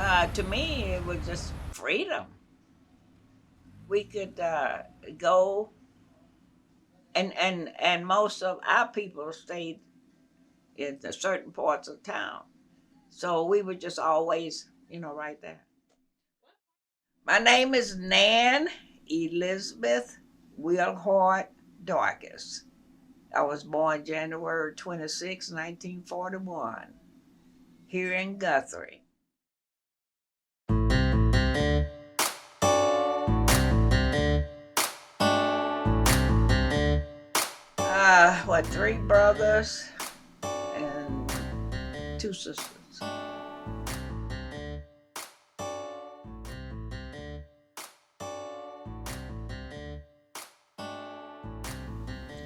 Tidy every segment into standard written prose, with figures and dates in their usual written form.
To me, it was just freedom. We could go, and most of our people stayed in the certain parts of town, so we were just always, right there. My name is Nan Elizabeth Wilhart Darkis. I was born January 26, 1941, here in Guthrie. What, three brothers and two sisters.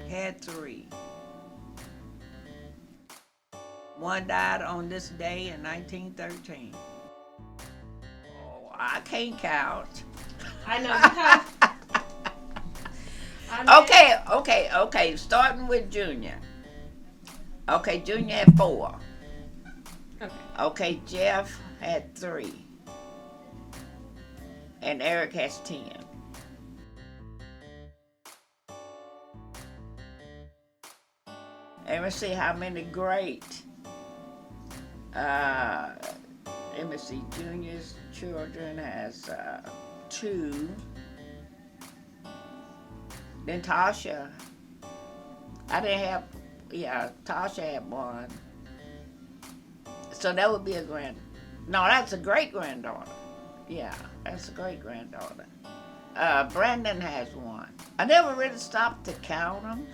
Had three. One died on this day in 1913. Oh, I can't count. I know you have. I know. Okay. Starting with Junior. Okay, Junior had four. Okay. Okay, Jeff had three. And Eric has 10. Let me see how many great. Let me see, Junior's children has two. Then Tasha, I didn't have, Tasha had one. So that would be a no, that's a great granddaughter. Yeah, that's a great granddaughter. Brandon has one. I never really stopped to count them.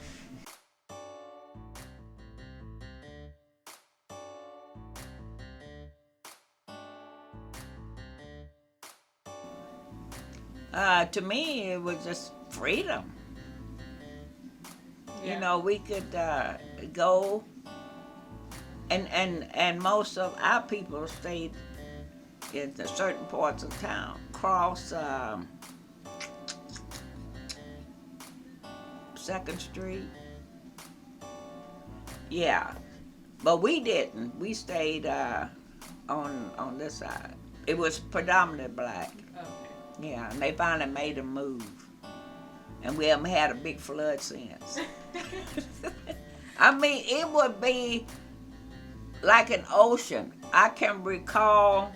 To me, it was just freedom. Yeah. We could go, and most of our people stayed in the certain parts of town. Cross 2nd Street. Yeah, but we didn't. We stayed on this side. It was predominantly black. Okay. Yeah, and they finally made them move. And we haven't had a big flood since. I mean, it would be like an ocean. I can recall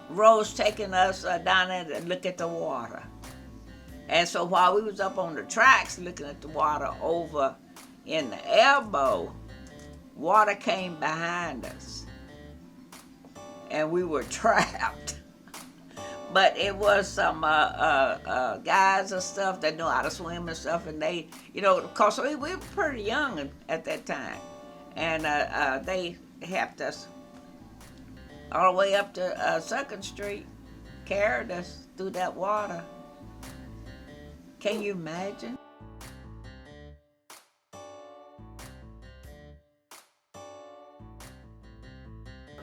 Rose taking us down there to look at the water. And so while we was up on the tracks looking at the water over in the elbow, water came behind us. And we were trapped. But it was some guys and stuff that know how to swim and stuff, and they, of course, we were pretty young at that time, and they helped us all the way up to 2nd Street, carried us through that water. Can you imagine?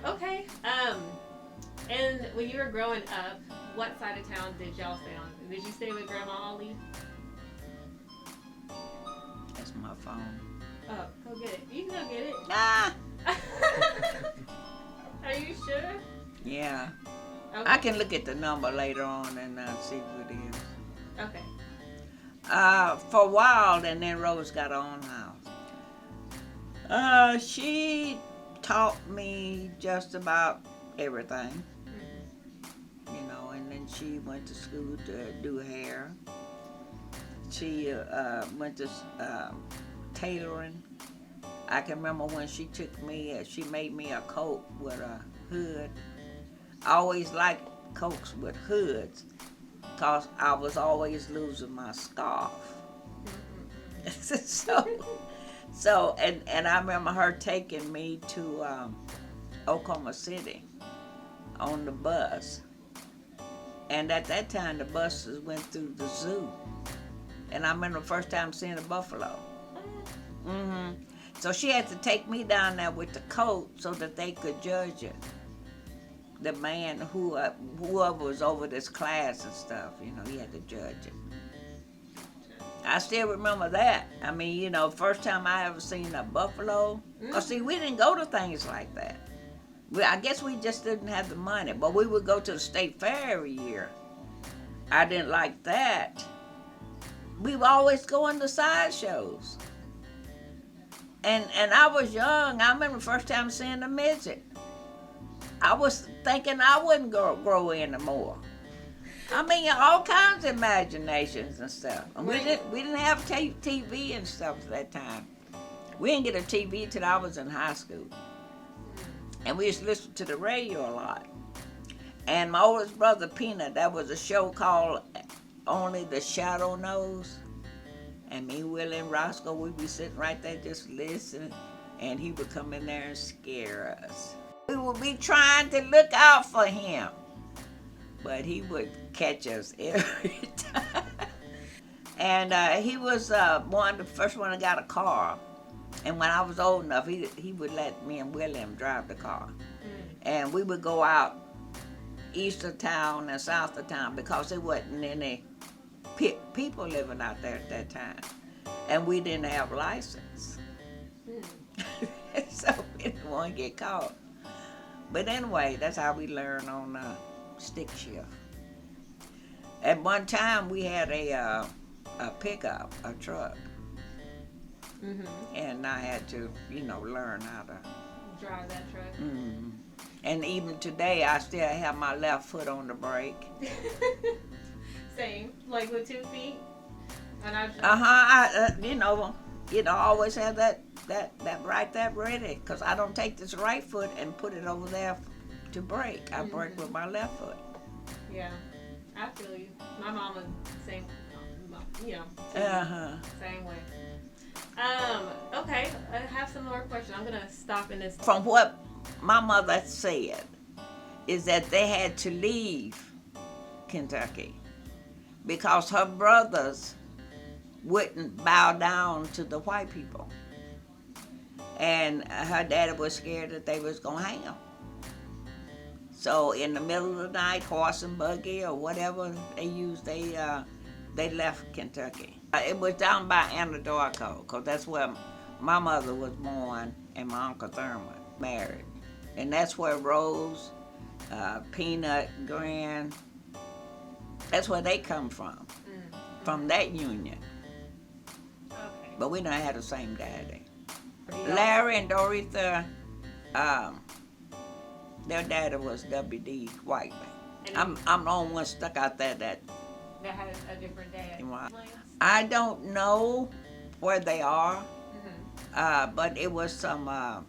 Okay. And when you were growing up, what side of town did y'all stay on? Did you stay with Grandma Ollie? That's my phone. Oh, go get it. You can go get it. Ah, Are you sure? yeah. Okay. I can look at the number later on and see who it is. Okay. For a while, and then Rose got her own house. She taught me just about everything. And then she went to school to do hair. She went to tailoring. I can remember when she took me, she made me a coat with a hood. I always liked coats with hoods because I was always losing my scarf. And I remember her taking me to Oklahoma City on the bus. And at that time, the buses went through the zoo. And I remember the first time seeing a buffalo. So she had to take me down there with the coat so that they could judge it. The man, whoever was over this class and stuff, he had to judge it. I still remember that. I mean, first time I ever seen a buffalo. Because, see, we didn't go to things like that. Well, I guess we just didn't have the money, but we would go to the state fair every year. I didn't like that. We would always go into sideshows. And I was young. I remember the first time seeing a midget. I was thinking I wouldn't grow anymore. I mean, all kinds of imaginations and stuff. And we didn't have TV and stuff at that time. We didn't get a TV till I was in high school. And we used to listen to the radio a lot. And my oldest brother, Peanut, that was a show called Only the Shadow Knows. And me, Willie, and Roscoe, we'd be sitting right there just listening. And he would come in there and scare us. We would be trying to look out for him. But he would catch us every time. And he was the first one that got a car. And when I was old enough, he would let me and William drive the car. And we would go out east of town and south of town because there wasn't any people living out there at that time. And we didn't have license. So we didn't want to get caught. But anyway, that's how we learned on stick shift. At one time, we had a pickup, a truck. And I had to, learn how to drive that truck. And even today, I still have my left foot on the brake. Same, like with 2 feet. And I always have that right there ready, because I don't take this right foot and put it over there to brake. I brake with my left foot. Yeah, I feel you. My mama, same, same way. Okay, I have some more questions. I'm gonna stop in this. From what my mother said, is that they had to leave Kentucky because her brothers wouldn't bow down to the white people. And her daddy was scared that they was gonna hang them. So in the middle of the night, horse and buggy or whatever they used, they left Kentucky. It was down by Anadarko, because that's where my mother was born and my Uncle Thurman married. And that's where Rose, Peanut, Gran, that's where they come from that union. Okay. But we don't have the same daddy. Larry and Doretha, their daddy was W.D. Whiteley. I'm the only one stuck out there that had a different dad. I don't know where they are, but it was some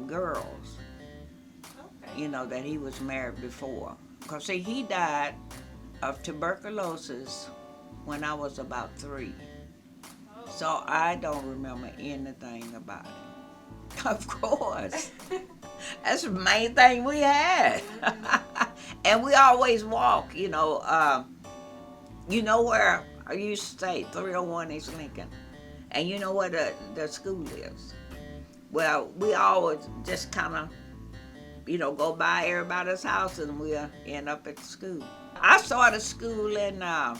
girls, that he was married before. Because, see, he died of tuberculosis when I was about 3. Oh. So I don't remember anything about it. Of course. That's the main thing we had. And we always walk, you know where I used to stay, 301 East Lincoln. And you know where the school is. Well, we always just kind of, go by everybody's house and we'll end up at the school. I started school in the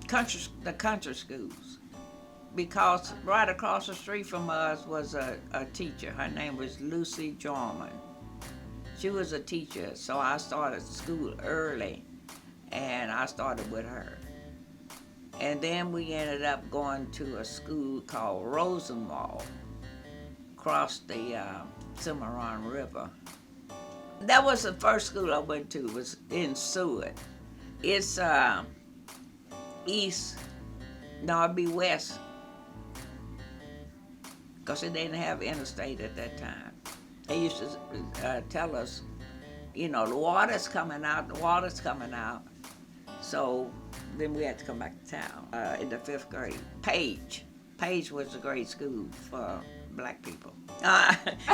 country schools because right across the street from us was a teacher. Her name was Lucy Jarman. She was a teacher, so I started school early, and I started with her. And then we ended up going to a school called Rosenwald, across the Cimarron River. That was the first school I went to, was in Seward. It's east, no, it'd be west, because they didn't have interstate at that time. They used to tell us, the water's coming out. So then we had to come back to town in the 5th grade. Page was a great school for black people.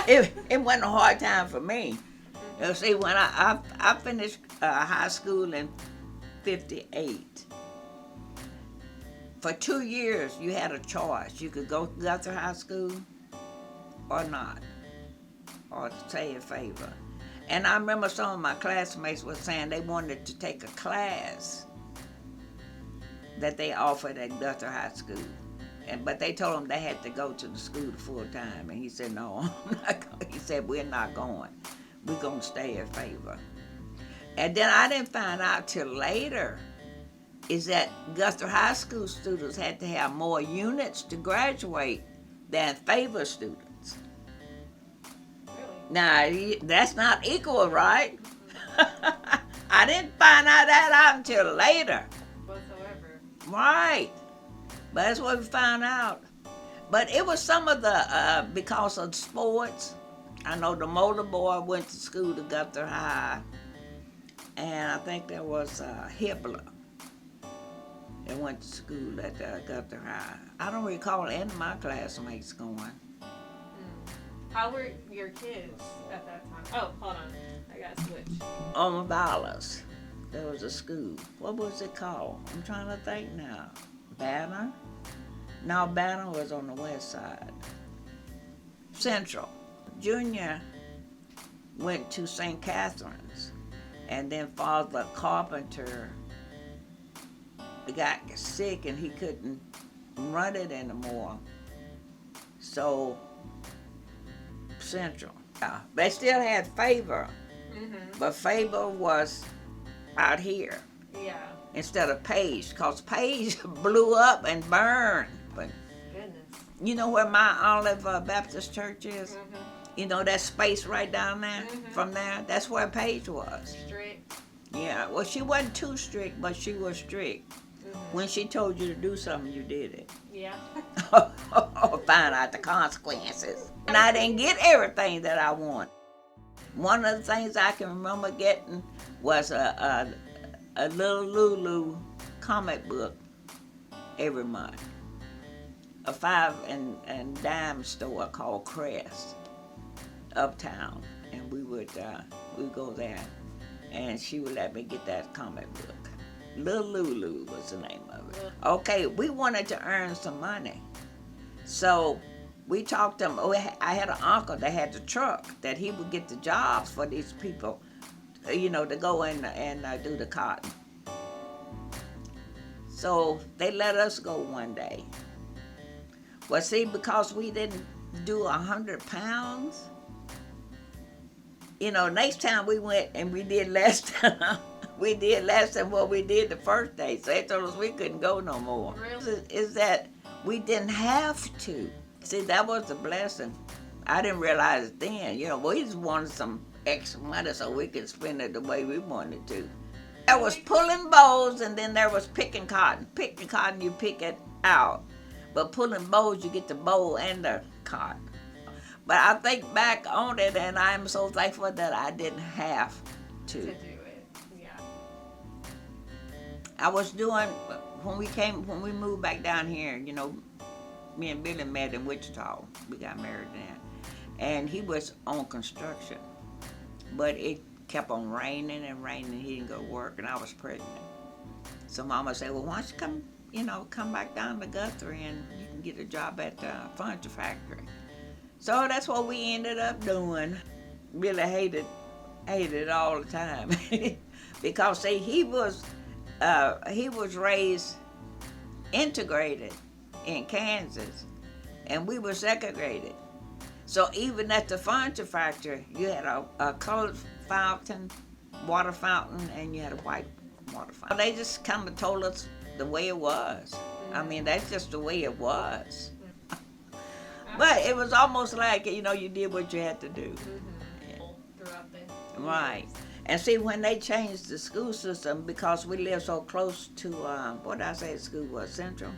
It wasn't a hard time for me. See, when I finished high school in 58, for 2 years you had a choice. You could go to Guthrie High School or not, or stay in favor. And I remember some of my classmates were saying they wanted to take a class that they offered at Guthrie High School. But they told him they had to go to the school full time, and he said, "No, I'm not going." He said, "We're not going. We're gonna stay at Favor." And then I didn't find out till later is that Guthrie High School students had to have more units to graduate than Favor students. Really? Now that's not equal, right? I didn't find out that out until later. Whatsoever. Right. But that's what we found out. But it was some of the, because of sports. I know the motor boy went to school to Guthrie High. And I think there was Hibbler that went to school at Guthrie High. I don't recall any of my classmates going. How were your kids at that time? Oh, hold on. I got to switch. On Valas, there was a school. What was it called? I'm trying to think now. Banner? No, Banner was on the west side. Central. Junior went to St. Catherine's, and then Father Carpenter got sick and he couldn't run it anymore. So, Central. Yeah, they still had Favor, but Favor was out here Yeah. instead of Page, because Page blew up and burned. But Goodness. you know where my Olive Baptist Church is? You know that space right down there? From there? That's where Page was. Strict. Yeah, well, she wasn't too strict, but she was strict. When she told you to do something, you did it. Yeah. Find out the consequences. And I didn't get everything that I wanted. One of the things I can remember getting was a little Lulu comic book every month. A 5 and dime store called Crest, uptown, and we would go there, and she would let me get that comic book. Little Lulu was the name of it. Okay, we wanted to earn some money, so we talked to him. I had an uncle that had the truck that he would get the jobs for these people, you know, to go in and do the cotton. So they let us go one day. Well, see, because we didn't do 100 pounds, you know, next time we went and we did less than we did less than what we did the first day. So they told us we couldn't go no more. Really? Is that we didn't have to. See, that was the blessing. I didn't realize it then. You know, we just wanted some extra money so we could spend it the way we wanted to. There was pulling bows, and then there was picking cotton. Picking cotton, you pick it out. But pulling bows, you get the bow and the cotton. But I think back on it, and I'm so thankful that I didn't have To do it. Yeah. I was doing, when we moved back down here, you know, me and Billy met in Wichita. We got married then. And he was on construction. But it kept on raining and raining. He didn't go to work, and I was pregnant. So Mama said, well, why don't you come back down to Guthrie and you can get a job at the furniture factory. So that's what we ended up doing. Really hated it all the time. Because see, he was raised integrated in Kansas, and we were segregated. So even at the furniture factory, you had a colored water fountain, and you had a white water fountain. They just kind of told us the way it was. I mean, that's just the way it was. But it was almost like, you know, you did what you had to do. Yeah. Throughout the Right. And see, when they changed the school system, because we lived so close to, what did I say the school was, Central?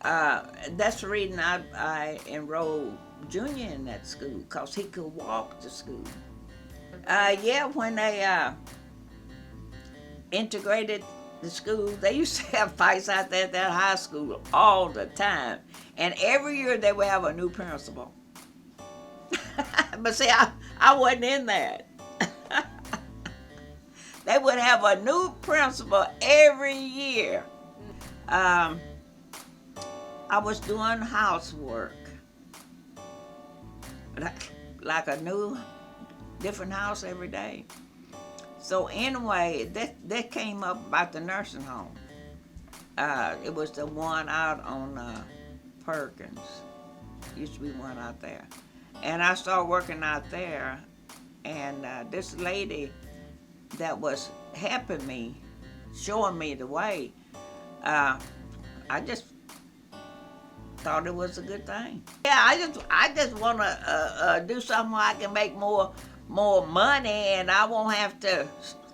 That's the reason I enrolled Junior in that school, because he could walk to school. Yeah, when they integrated the school, they used to have fights out there at that high school all the time. And every year they would have a new principal. But see, I wasn't in that. They would have a new principal every year. I was doing housework. Like a new, different house every day. So anyway, that came up about the nursing home. It was the one out on Perkins. Used to be one out there. And I started working out there, and this lady that was helping me, showing me the way, I just thought it was a good thing. Yeah, I just want to do something where I can make more money, and I won't have to.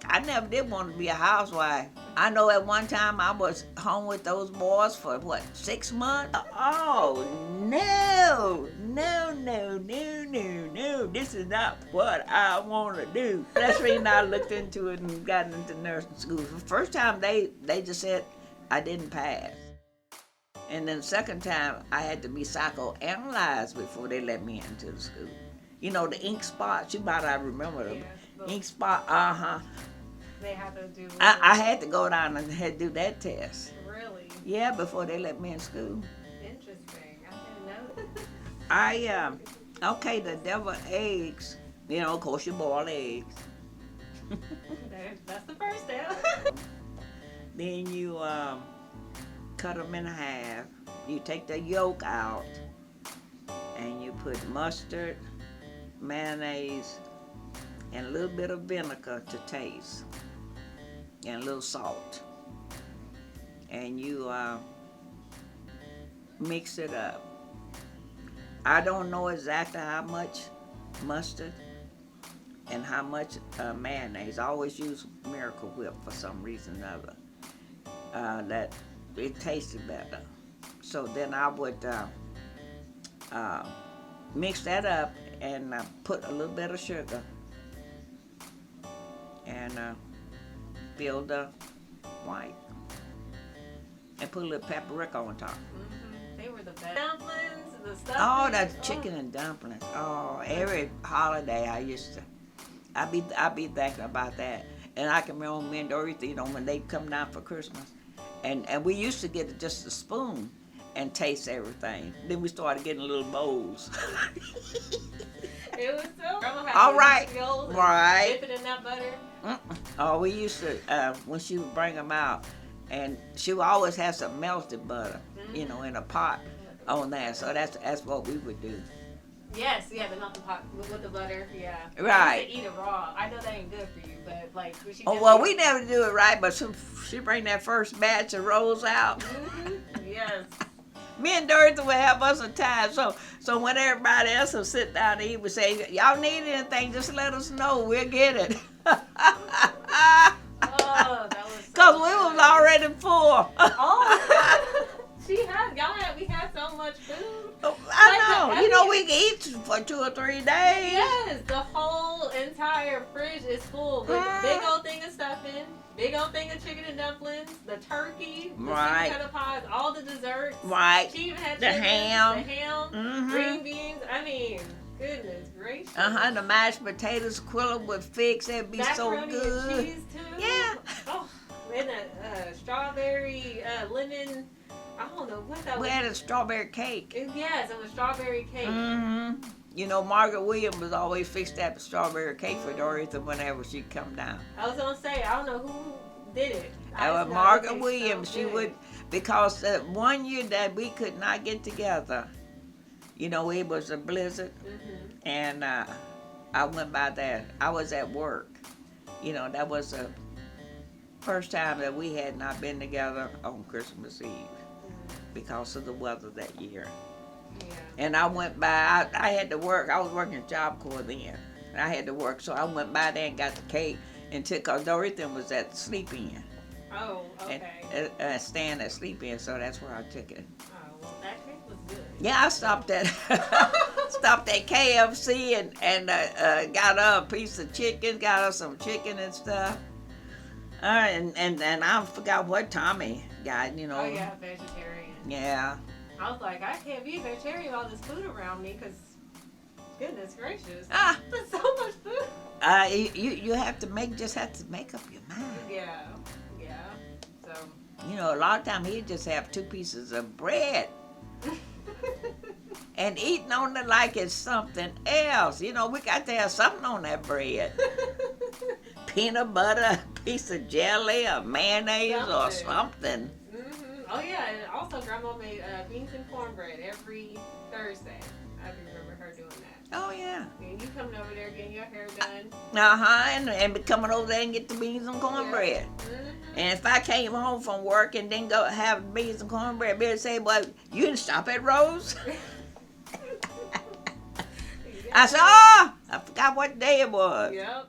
I never did want to be a housewife. I know at one time I was home with those boys for what, 6 months? Oh no, no, no, no, no, no. This is not what I want to do. That's the reason I looked into it and got into nursing school. The first time they just said I didn't pass. And then the second time I had to be psychoanalyzed before they let me into the school. You know, the ink spots, you might not remember them. Yeah, Ink spot, they have to do. I had to go down and had to do that test. Really? Yeah, before they let me in school. Interesting. I didn't know. Okay, the deviled eggs. You know, of course, you boil eggs. That's the first step. Then you cut them in half. You take the yolk out, and you put mustard, mayonnaise, and a little bit of vinegar to taste, and a little salt. And you mix it up. I don't know exactly how much mustard and how much mayonnaise. I always use Miracle Whip for some reason or other. That it tasted better. So then I would mix that up and put a little bit of sugar and fill the white and put a little paprika on top. They were the best. Dumplings, the stuff. Oh, that's chicken and dumplings. Oh, every holiday I'd be thinking about that. And I can remember me and Dorothy, you know, when they come down for Christmas, and we used to get just a spoon and taste everything. Then we started getting little bowls. It was so. All right, right. Dip it in that butter. Oh, we used to when she would bring them out, and she would always have some melted butter, you know, in a pot on that. So that's what we would do. Yes, yeah, the melted pot with the butter, yeah. Right. I used to eat it raw. I know that ain't good for you, but like she. Oh well, we never do it right, but she bring that first batch of rolls out. Yes. Me and Dorothy would have us a time. So when everybody else would sit down and eat, would say, "Y'all need anything? Just let us know. We'll get it." Oh, that was. Cause we was already full. Oh. We had so much food. I know. Like, You know, we can eat for 2 or 3 days. Yes, the whole entire fridge is full with a big old thing of stuffing, big old thing of chicken and dumplings, the turkey, the Right. sweet potato pies, all the desserts. Right. She even had The chitlins, ham. Mhm. green beans. I mean, goodness gracious. The mashed potatoes, quilla with figs, that'd be Macaroni so good. and cheese too. Yeah. Oh, and a strawberry lemon. I don't know what that We was. had a strawberry cake. Yes, it was strawberry cake. Mm-hmm. You know, Margaret Williams was always fixed that strawberry cake for Dorothy whenever she'd come down. I was gonna say, I don't know who did it. That was Margaret Williams. She would, because one year that we could not get together, you know, it was a blizzard, and I went by there. I was at work. You know, that was the first time that we had not been together on Christmas Eve because of the weather that year. Yeah. And I went by, I had to work. I was working Job Corps then. And I had to work, so I went by there and got the cake and took, because Dorothy was at Sleep-In. Oh, okay. And staying at Sleep-In, so that's where I took it. Oh, well, that cake was good. Yeah, I stopped at KFC and got her a piece of chicken, got her some chicken and stuff. And I forgot what Tommy got, you know. Oh, yeah, vegetarian. Yeah. I was like, I can't be a vegetarian with all this food around me, because, goodness gracious. There's so much food. You have to just have to make up your mind. Yeah. So. You know, a lot of times he'd just have 2 pieces of bread and eating on it like it's something else. You know, we got to have something on that bread. Peanut butter, a piece of jelly, or mayonnaise, or something. Oh yeah, and also Grandma made beans and cornbread every Thursday. I remember her doing that. Oh, yeah. And you coming over there getting your hair done. And be coming over there and get the beans and cornbread. Yeah. Mm-hmm. And if I came home from work and didn't go have beans and cornbread, Billy say, "Well, you didn't stop at Rose?" I said, "Oh, I forgot what day it was." Yep.